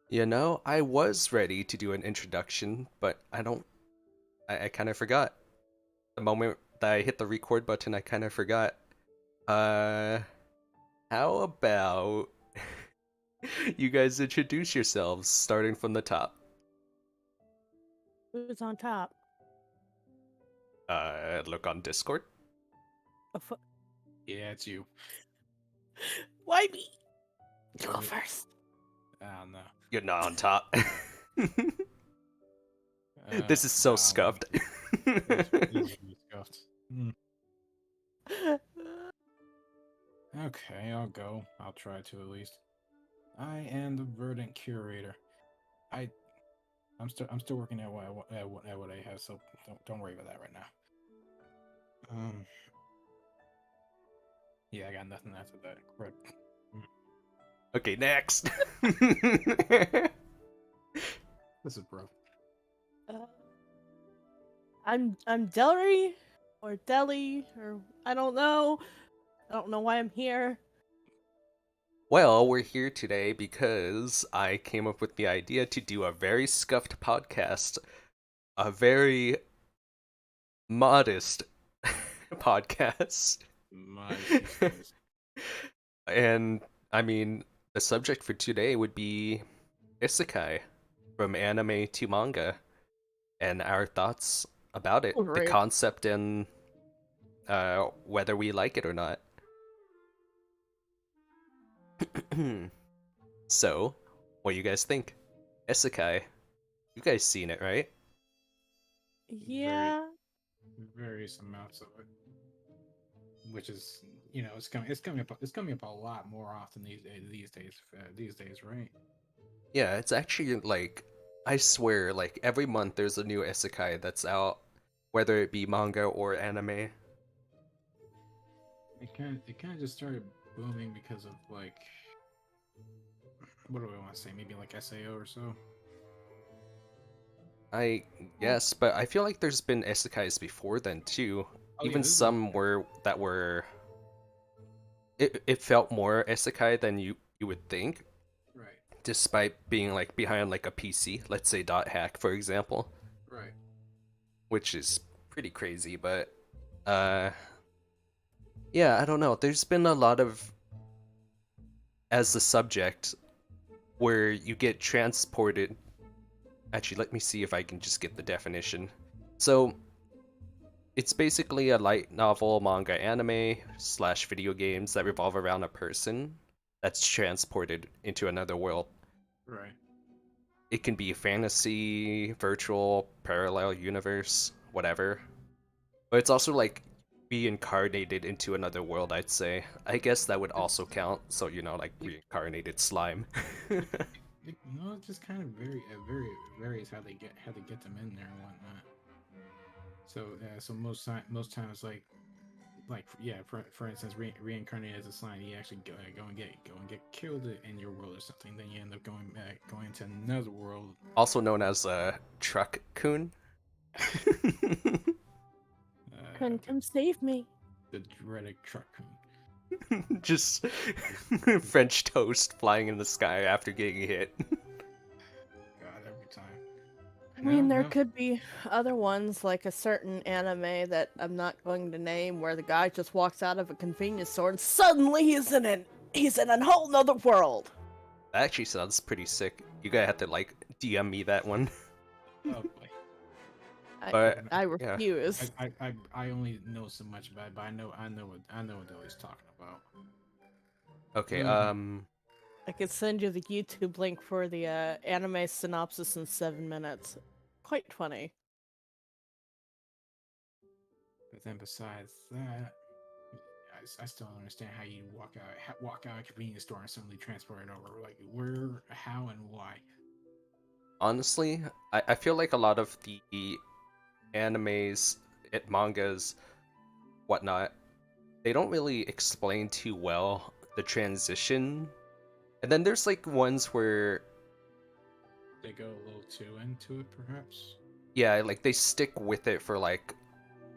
You know, I was ready to do an introduction, but I kind of forgot. The moment that I hit the record button, I kind of forgot. Uh, how about you guys introduce yourselves, starting from the top? Who's on top? Look on Discord. Oh, Yeah, it's you. why me? You go Really? first. I don't know. You're not on top. This is so I don't know. scuffed. It's really scuffed. Okay, I'll go. I'll try to at least. I am the verdant curator. I I'm still working at what I have, so don't worry about that right now. Um, yeah, I got nothing after that. Crud. Okay, next. This is rough. Uh, I'm Delry or Deli or I don't know. I don't know why I'm here. Well, we're here today because I came up with the idea to do a very scuffed podcast, a very modest podcast. Modest, he says. And I mean, the subject for today would be isekai, from anime to manga, and our thoughts about it, the Great. concept, and whether we like it or not. So, what do you guys think? Isekai, you guys seen it, right? Very Yeah. various amounts of it, which is it's coming up a lot more often these days, right? Yeah, it's actually like, I swear, like every month there's a new isekai that's out, whether it be manga or anime. It kind of just started booming because of like what do I want to say? Maybe like SAO or so. I guess, but I feel like there's been isekais before then too. Oh yeah, Even there's been some were it felt more isekai than you would think, right, despite being like behind like a PC, let's say Dot Hack for example, right. which is pretty crazy, but uh yeah, I don't know. There's been a lot of, as the subject, where you get transported. Actually, let me see if I can just get the definition. So, it's basically a light novel, manga, anime slash video games that revolve around a person that's transported into another world. Right. It can be fantasy, virtual, parallel universe, whatever. But it's also like reincarnated into another world, I'd say. I guess that would also It's count. So, like it, reincarnated slime. it just kind of very varies how they get them in there and whatnot. So most times like yeah, for instance, reincarnated as a slime, you actually go and get killed in your world or something. Then you end up going to another world. Also known as Truck Kun. Couldn't The, come save me. the dreaded truck. Just French toast flying in the sky after getting hit. God, every time. I No, mean, there no. could be other ones, like a certain anime that I'm not going to name, where the guy just walks out of a convenience store and suddenly he's in a whole nother world. That actually sounds pretty sick. You gotta have to like DM me that one. Oh boy. I But I yeah. refuse. I only know so much about it, but I know what Billy's talking about. Okay, Uh, I could send you the YouTube link for the anime synopsis in 7 minutes. Quite funny. but then besides that, I still don't understand how you walk out of a convenience store and suddenly transport it over. Like where, how, and why? honestly, I feel like a lot of the animes, mangas, whatnot, they don't really explain too well the transition. And then there's like ones where, They go a little too into it, perhaps. yeah, like they stick with it for like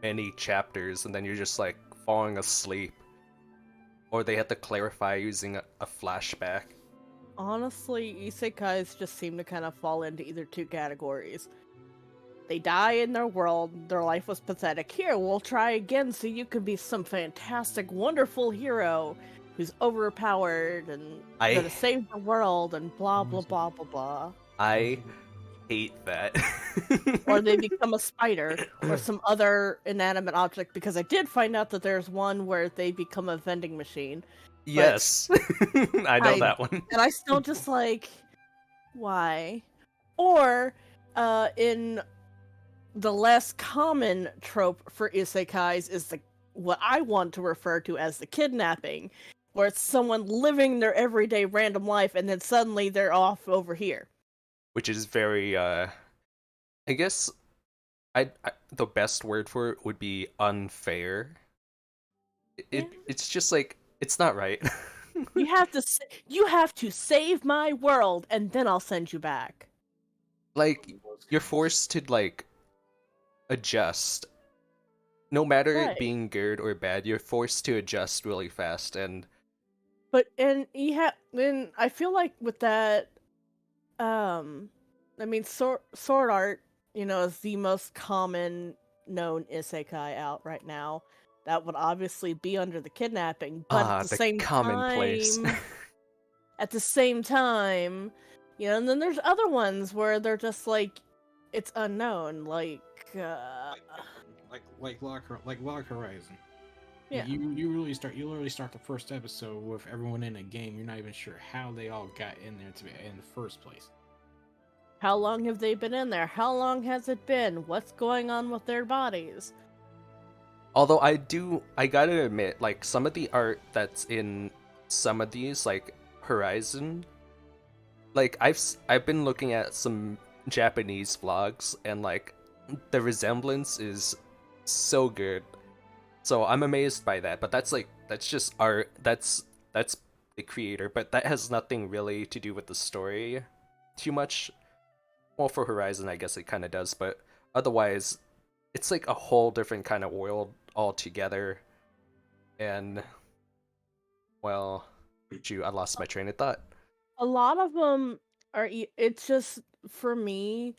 many chapters, and then you're just like falling asleep. Or they have to clarify using a flashback. Honestly, isekais just seem to kind of fall into either two categories. They die in their world, their life was pathetic. Here, we'll try again so you can be some fantastic, wonderful hero who's overpowered and I gonna save the world and blah blah Always a- blah blah blah. always I a- hate that. Or they become a spider or some other inanimate object, because I did find out that there's one where they become a vending machine. But Yes. I know I that one. and I still just like, why? Or in the less common trope for isekais is the what I want to refer to as the kidnapping, where it's someone living their everyday random life and then suddenly they're off over here. Which is very I guess I the best word for it would be unfair. Yeah. It's just like it's not right. You have to save my world and then I'll send you back. Like in most you're cases. forced to like adjust. No matter it Right. being good or bad, you're forced to adjust really fast and But and then I feel like with that, I mean, sword art, is the most common known isekai out right now. That would obviously be under the kidnapping, but the commonplace. at the same time, and then there's other ones where they're just like, it's unknown, like like Log Horizon. yeah. You literally start the first episode with everyone in a game. You're not even sure how they all got in there to be in the first place. How long have they been in there? How long has it been? What's going on with their bodies? Although I gotta admit, like some of the art that's in some of these, like Horizon, like I've been looking at some Japanese vlogs and like the resemblance is so good. So I'm amazed by that. But that's just art. That's the creator, but that has nothing really to do with the story too much. Well, for Horizon, I guess it kind of does, but otherwise, it's like a whole different kind of world altogether. And well, shoot, I lost my train of thought. A lot of them it's just, for me,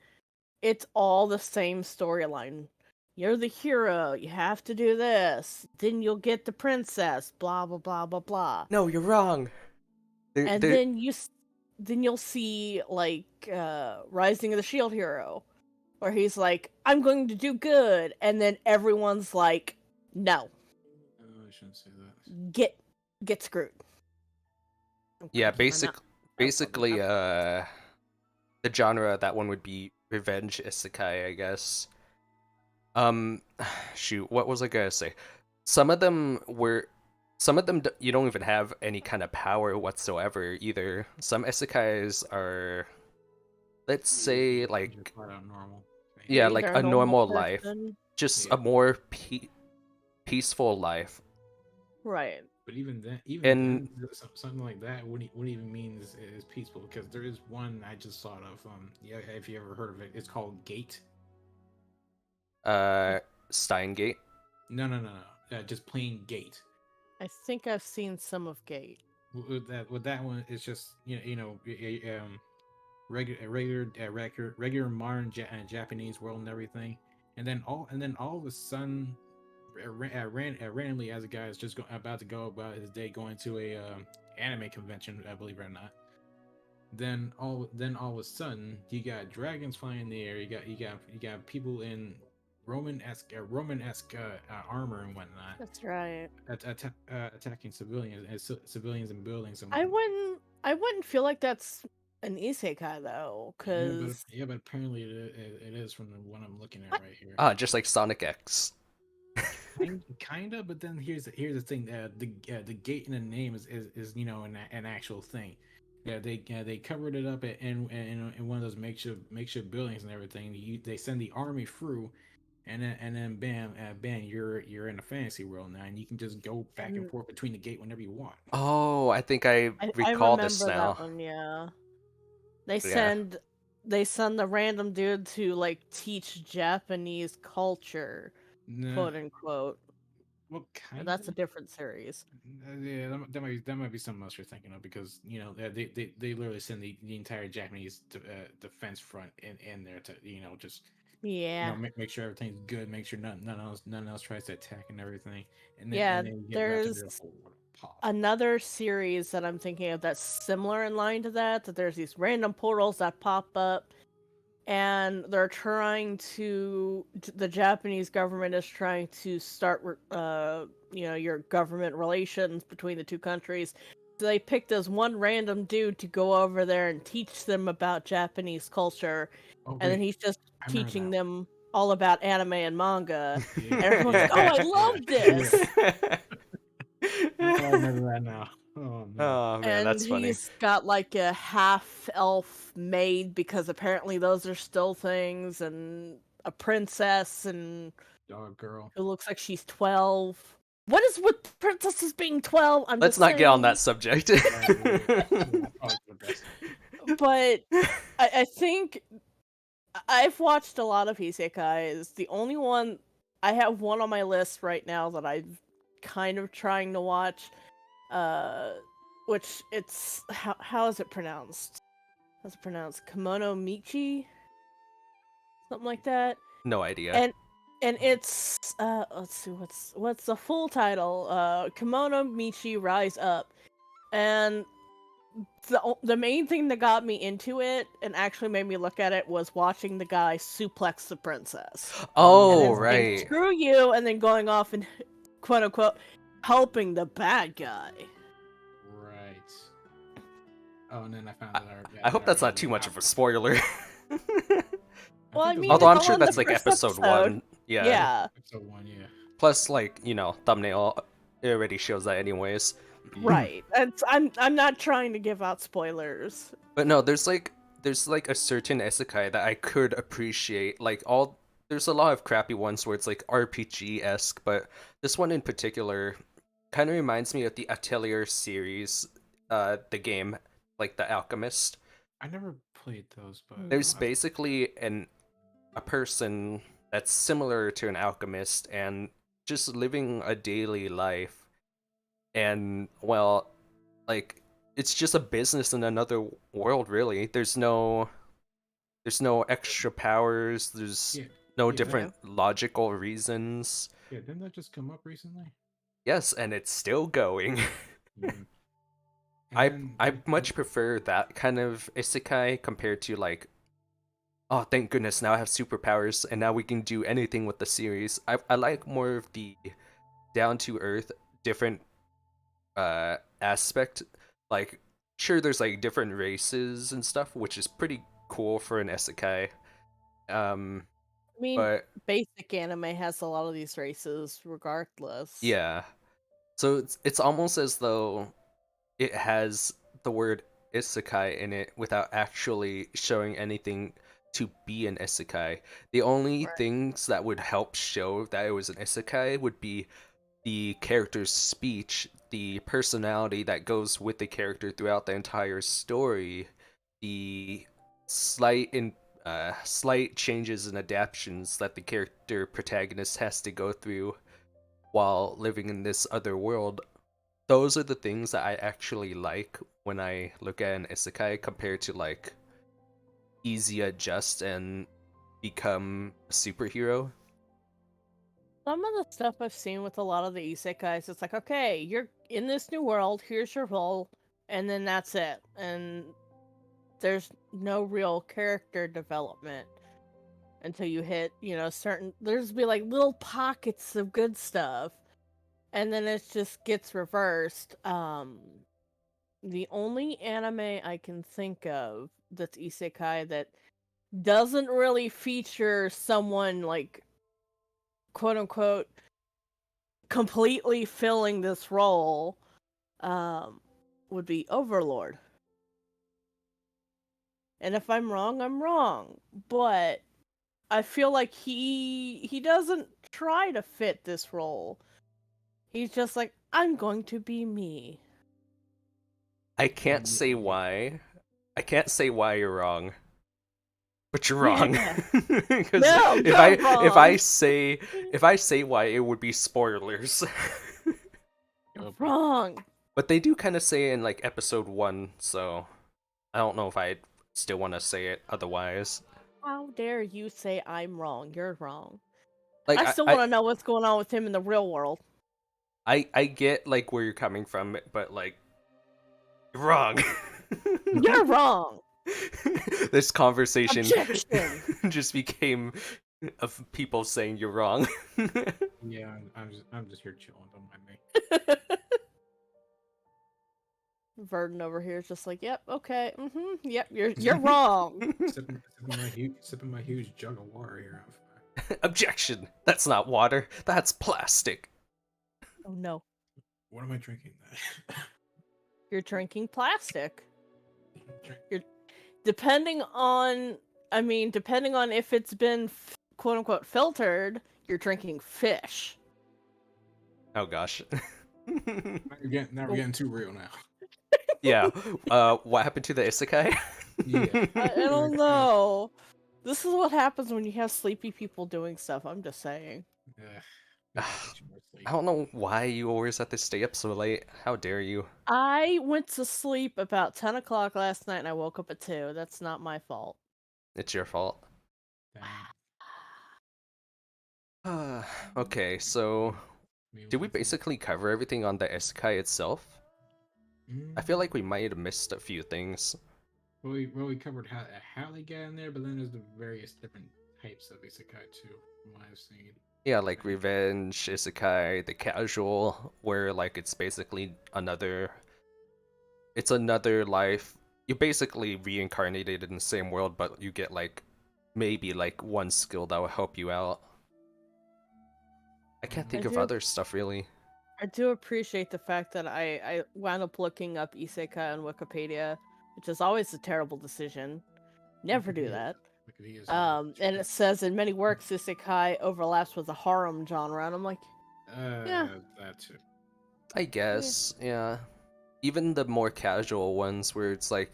it's all the same storyline. You're the hero, you have to do this, then you'll get the princess, blah blah blah blah blah. No, you're wrong. And There. then you'll see like Rising of the Shield Hero, where he's like, I'm going to do good, and then everyone's like, no, Oh, I shouldn't say that. get screwed. Yeah, Or not. basically, the genre that one would be revenge isekai, I guess. Um, shoot, what was I gonna say? Some of them were, you don't even have any kind of power whatsoever either. Some isekais are, let's say, These are like, flat out normal. yeah, You're like either a a normal normal life, person, just Yeah. a more peaceful life. right? But even And then, something like that wouldn't even mean is peaceful, because there is one I just thought of. Yeah, if you ever heard of it, it's called Gate. uh, Steingate. No. Just plain Gate. I think I've seen some of Gate. With that one, it's just regular modern Japanese world and everything, and then all of a sudden, randomly, as a guy is just about to go about his day, going to a anime convention, I believe it or not. Then all of a sudden, you got dragons flying in the air. You got people in Roman-esque armor and whatnot, That's right. attacking civilians civilians and buildings and I whatnot. wouldn't feel like that's an isekai though, because But apparently it is from the one I'm looking at what? right here. Just like Sonic X. Kinda, but then here's the thing. The gate in the name is an actual thing. Yeah, they covered it up in one of those makeshift buildings and everything. They send the army through, and then bam, you're in a fantasy world now, and you can just go back and And forth between the gate whenever you want. Oh, I think I I recall this remember that now. one. Yeah, they Yeah. send they send the random dude to like teach Japanese culture, Nah, quote unquote. Well, kind That's a of. different series. Yeah, that might be something else you're thinking of because they literally send the entire Japanese defense front in there to just Yeah. make sure everything's good, make sure nothing else tries to attack and everything, and then Yeah, and then you get wrapped into there's the whole pop. another series that I'm thinking of that's similar in line to that, that there's these random portals that pop up and they're trying to the Japanese government is trying to start your government relations between the two countries. So they picked this one random dude to go over there and teach them about Japanese culture, Oh and then wait, he's just I remember teaching that. them all about anime and manga. Yeah, And everyone's like, yeah, "Oh, I yeah, love yeah. this!" Oh, I remember that now. Oh man. Oh man, And that's funny. he's got like a half elf maid because apparently those are still things, and a princess and Dog girl. who looks like she's 12. What is with princesses being 12? I'm Let's just not get on saying. that subject. Yeah, probably for the best. But I think I've watched a lot of isekais. The only one I have one on my list right now that I'm kind of trying to watch, uh, which it's how is it pronounced? How's it pronounced? Kimono Michi, something like that. No idea. And it's let's see what's the full title? Kimono Michi Rise Up. And the main thing that got me into it and actually made me look at it was watching the guy suplex the princess. And Oh, then saying right. screw you and then going off and quote unquote helping the bad guy. Right. Oh, and then I found I, that I hope that's not too much of a spoiler. Well, I the mean, Although it's I'm all sure in the that's like first episode episode. 1. Yeah. Yeah. episode 1, yeah. Plus, like, thumbnail, it already shows that anyways. Right. I'm not trying to give out spoilers. But no, there's like a certain isekai that I could appreciate. There's a lot of crappy ones where it's like RPG-esque, but this one in particular kind of reminds me of the Atelier series, the game, like The Alchemist. I never played those, but There's basically a person that's similar to an alchemist and just living a daily life, and well, like it's just a business in another world, really. There's no extra powers, there's yeah, no yeah, different logical reasons. yeah. Didn't that just come up recently? Yes, and it's still going. Mm. And I then I much prefer that kind of isekai compared to like, oh, thank goodness, now I have superpowers and now we can do anything with the series. I like more of the down to earth, different aspect. Like, sure, there's like different races and stuff, which is pretty cool for an isekai. Um, I mean, but basic anime has a lot of these races regardless. yeah, so it's almost as though it has the word isekai in it without actually showing anything to be an isekai. The only Right. things that would help show that it was an isekai would be the character's speech, the personality that goes with the character throughout the entire story, the slight changes and adaptations that the character protagonist has to go through while living in this other world. Those are the things that I actually like when I look at an isekai compared to like easy adjust and become a superhero. Some of the stuff I've seen with a lot of the isekais, it's like, okay, you're in this new world, here's your role, and then that's it. And there's no real character development until you hit, certain. There's be like little pockets of good stuff, and then it just gets reversed. The only anime I can think of that's isekai that doesn't really feature someone like quote unquote completely filling this role would be Overlord. And if I'm wrong, I'm wrong. But I feel like he doesn't try to fit this role. He's just like, I'm going to be me. I can't say why. I can't say why you're wrong. But you're wrong. Yeah. 'Cause No, if you're if I wrong. say why, it would be spoilers. You're wrong. But they do kind of say it in like episode 1, so I don't know if I still want to say it otherwise. How dare you say I'm wrong? You're wrong. Like I still I want to know what's going on with him in the real world. I get like where you're coming from, but like you're wrong. You're wrong. This conversation Objection. just became of people saying you're wrong. Yeah, I'm just here chilling. Don't mind me. Verdon over here is just like, yep, okay, yep, you're wrong. Sipping my huge jug of water here. Objection! That's not water. That's plastic. Oh no, What am I drinking? you're drinking plastic. You're depending on if it's been quote unquote filtered, you're drinking fish. Oh gosh. Now we're getting too real now. Yeah. What happened to the isekai? Yeah. I don't know. This is what happens when you have sleepy people doing stuff. I'm just saying. I don't know why you always have to stay up so late. How dare you? I went to sleep about 10 o'clock last night and I woke up at 2. That's not my fault. It's your fault. Okay, so did we basically cover everything on the isekai itself? I feel like we might have missed a few things. Well, we covered how they get in there, but then there's the various different types of isekai too, from what I've seen. Yeah, like revenge, isekai, the casual, where like it's basically another life. You're basically reincarnated in the same world, but you get like maybe like one skill that will help you out. I can't think of other stuff really. I do appreciate the fact that I wound up looking up isekai on Wikipedia, which is always a terrible decision. Never do that. And it says in many works isekai overlaps with the harem genre, and I'm like, yeah, that too. I guess, yeah. Even the more casual ones where it's like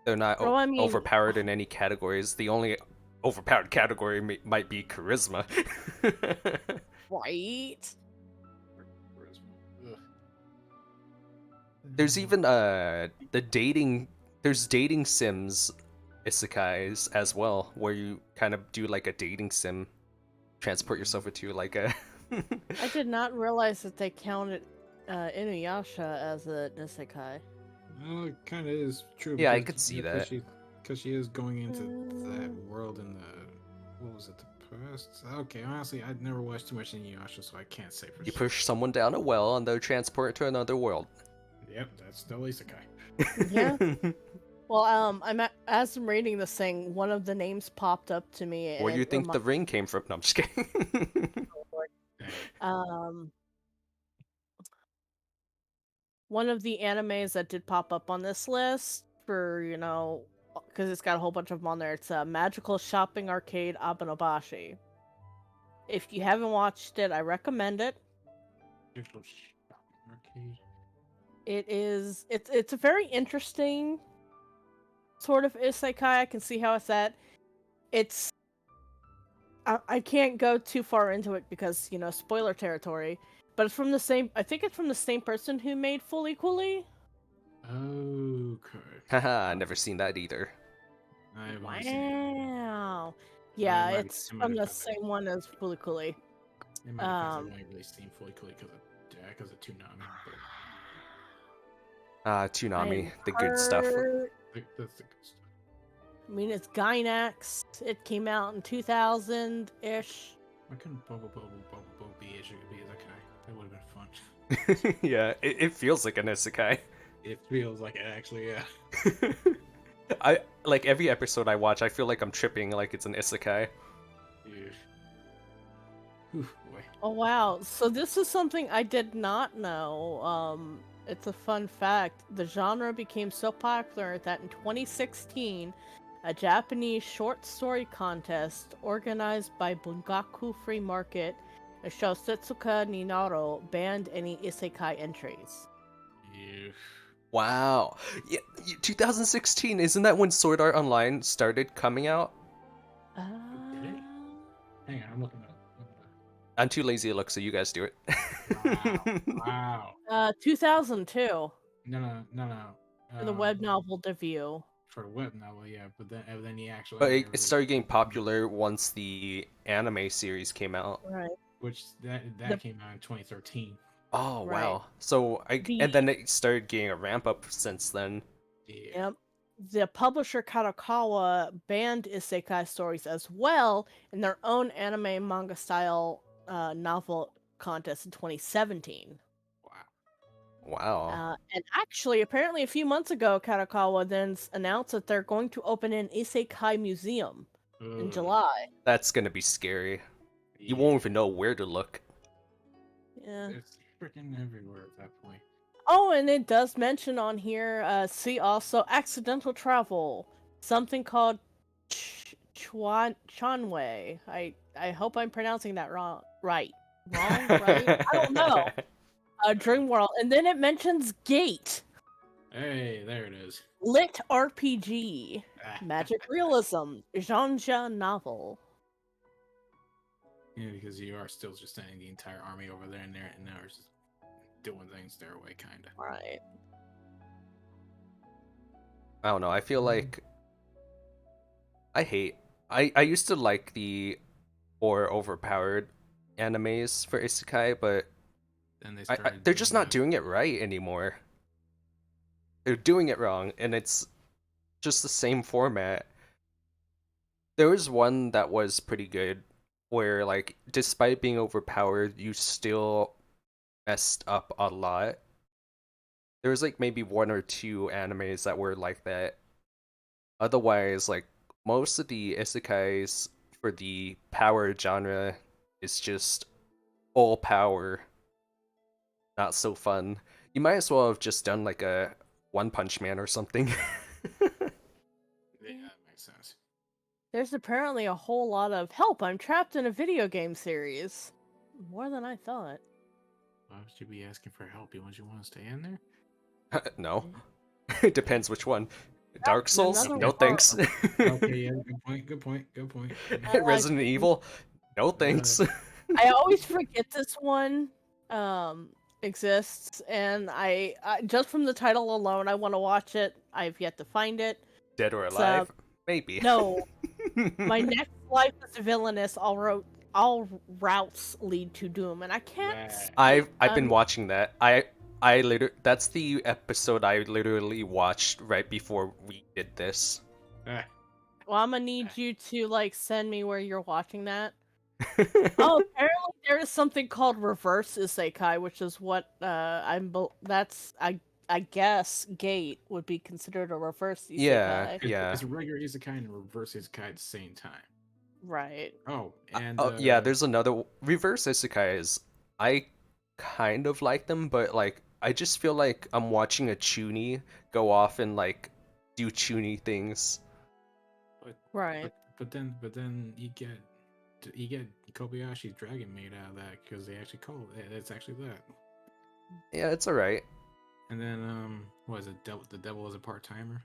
they're not overpowered in any categories. The only overpowered category might be charisma. right? There's even there's dating sims isekais as well, where you kind of do like a dating sim, transport yourself into like a I did not realize that they counted Inuyasha as an isekai. Well, it kind of is true. Yeah, I could see that. Because she is going into that world in the what was it, the past? Okay, honestly, I'd never watched too much Inuyasha, so I can't say for sure. You push someone down a well and they're transported to another world. Yep, that's still isekai. Yeah. Well, as I'm reading this thing, one of the names popped up to me. Where do you think the ring came from? No, I'm just kidding. One of the animes that did pop up on this list for, because it's got a whole bunch of them on there. It's a Magical Shopping Arcade Abenobashi. If you haven't watched it, I recommend it. Magical Shopping Arcade. It's a very interesting sort of isekai. I can see how it's that. I can't go too far into it because, spoiler territory. But it's from the same. I think it's from the same person who made Full Equally. Okay. Haha, never seen that either. Wow. Yeah, it's from the same one as Full Equally. It might have only really seen Full Equally because of Toonami. Toonami, the good stuff. That's the good stuff. I mean, it's Gainax. It came out in 2000-ish. Why couldn't Bubble be as isekai? That would have been fun. Yeah, it feels like an isekai. It feels like it actually, yeah. I like every episode I watch, I feel like I'm tripping like it's an isekai. Oof, boy. Oh wow, so this is something I did not know. It's a fun fact. The genre became so popular that in 2016, a Japanese short story contest organized by Bungaku Free Market, Shousetsuka ni Naro, banned any isekai entries. Yeah. Wow. Yeah, 2016, isn't that when Sword Art Online started coming out? Hang on, I'm looking at it. I'm too lazy to look, so you guys do it. Wow. 2002 No, no, no, no. for the web novel debut. For a web novel, yeah, but then the actual But anime it started getting popular once the anime series came out. Right. which that The- came out in 2013. Oh Right. wow! So The- and then it started getting a ramp up since then. Yeah. Yep. The publisher Kadokawa banned isekai stories as well in their own anime manga style novel contest in 2017. Wow. Wow. And actually, apparently, a few months ago, Kadokawa then announced that they're going to open an isekai museum in Ugh. July. That's gonna be scary. You Yeah. won't even know where to look. Yeah. It's freaking everywhere at that point. Oh, and it does mention on here, see also accidental travel, something called Chanwei. I hope I'm pronouncing that wrong. Right? Wrong? Right? I don't know. Dream World, and then it mentions Gate, Hey, there it is. lit RPG, Ah. magic realism, genre novel. Yeah, because you are still just sending the entire army over there, and now it's just doing things their way, kind of. Right. I don't know. I feel like I used to like the more overpowered animes for isekai, but Then they they're started. just not doing it right anymore. They're doing it wrong, and it's just the same format. There was one that was pretty good, where like despite being overpowered, you still messed up a lot. There was like maybe one or two animes that were like that. Otherwise, like most of the isekais for the power genre is just all power, not so fun. You might as well have just done like a One Punch Man or something. Yeah, that makes sense. There's apparently a whole lot of help. I'm trapped in a video game series. More than I thought. Why would you be asking for help? You want to stay in there? No. It depends which one. Dark Souls? another No one. thanks. Okay, yeah, good point. Good point. Good point. I Resident Evil? No thanks. I always forget this one exists, and I just from the title alone, I want to watch it. I've yet to find it. Dead or It's, Alive? Maybe. No, my next life as a villainous. All routes lead to doom, and I can't. Yeah. I've been watching that. I literally that's the episode I literally watched right before we did this. Ah, Well, I'm gonna need you to like send me where you're watching that. Oh, apparently there is something called reverse isekai, which is what that's I guess Gate would be considered a reverse isekai. Yeah. It's a regular isekai and a reverse isekai at the same time. Right. Oh, and yeah, there's another reverse isekais. I kind of like them, but like I just feel like I'm watching a chuny go off and like do chuny things. Right. But then you get Kobayashi's Dragon Maid out of that because they actually call it. It's actually that. Yeah, it's alright. And then what is it? The Devil is a part timer.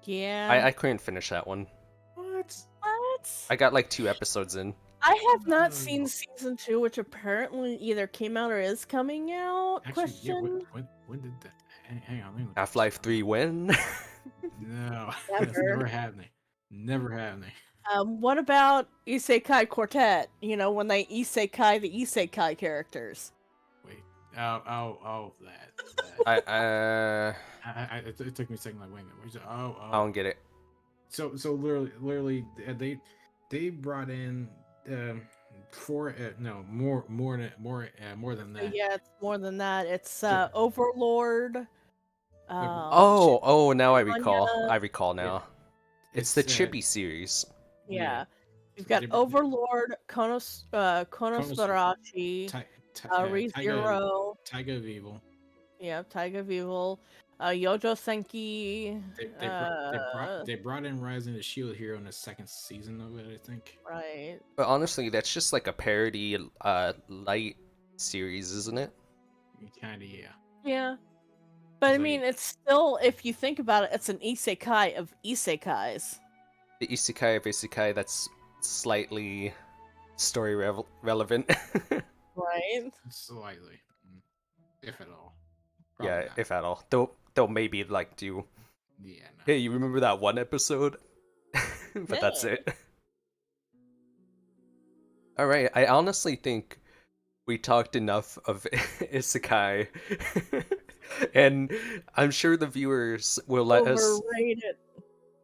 Yeah. I couldn't finish that one. What? What? I got like 2 episodes in. I have not seen season 2, which apparently either came out or is coming out. Actually, yeah. Question. When did that? Hang on. Let me look at Half-Life this. 3 win. No, that's Never. never happening. Never happening. What about Isekai Quartet? You know, when they isekai the isekai characters. Wait. Oh, that. It took me a second. Like, wait a minute. Where's it? I don't get it. So literally, they brought in more than that. Yeah, it's more than that. It's Overlord. Oh, now I recall. Anya. I recall now. It's the Chibi series. Yeah. You've got They- Overlord, Konosubashi, ReZero, Taiga of Evil. yeah, Taiga of Evil, Yojo Senki. They brought in Rising the Shield Hero in the second season of it, I think. Right. But honestly, that's just like a parody light series, isn't it? Kinda, yeah. Yeah. But I It's mean, like- it's still, if you think about it, it's an isekai of isekais. The isekai of isekai that's slightly story relevant. Right? Slightly, if at all. Yeah, Probably not. if at all. They'll maybe like do. Yeah, no. Hey, you remember that one episode? But that's Hey. it. All right, I honestly think we talked enough of isekai, and I'm sure the viewers will let us. Overrated.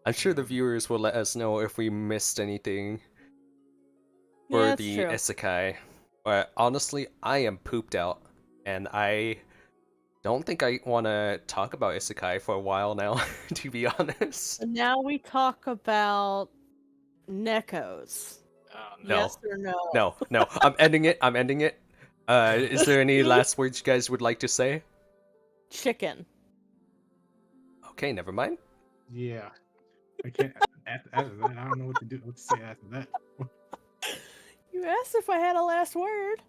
I'm sure the viewers will let us know if we missed anything Yeah, for that's the true. isekai. But honestly, I am pooped out, and I don't think I want to talk about isekai for a while now, to be honest. And now we talk about Nekos. Oh no. No, Yes or no? no. I'm ending it. I'm ending it. Is there any last words you guys would like to say? Chicken. Okay, never mind. Yeah. I can't. After that, I don't know what to do. What to say after that. You asked if I had a last word.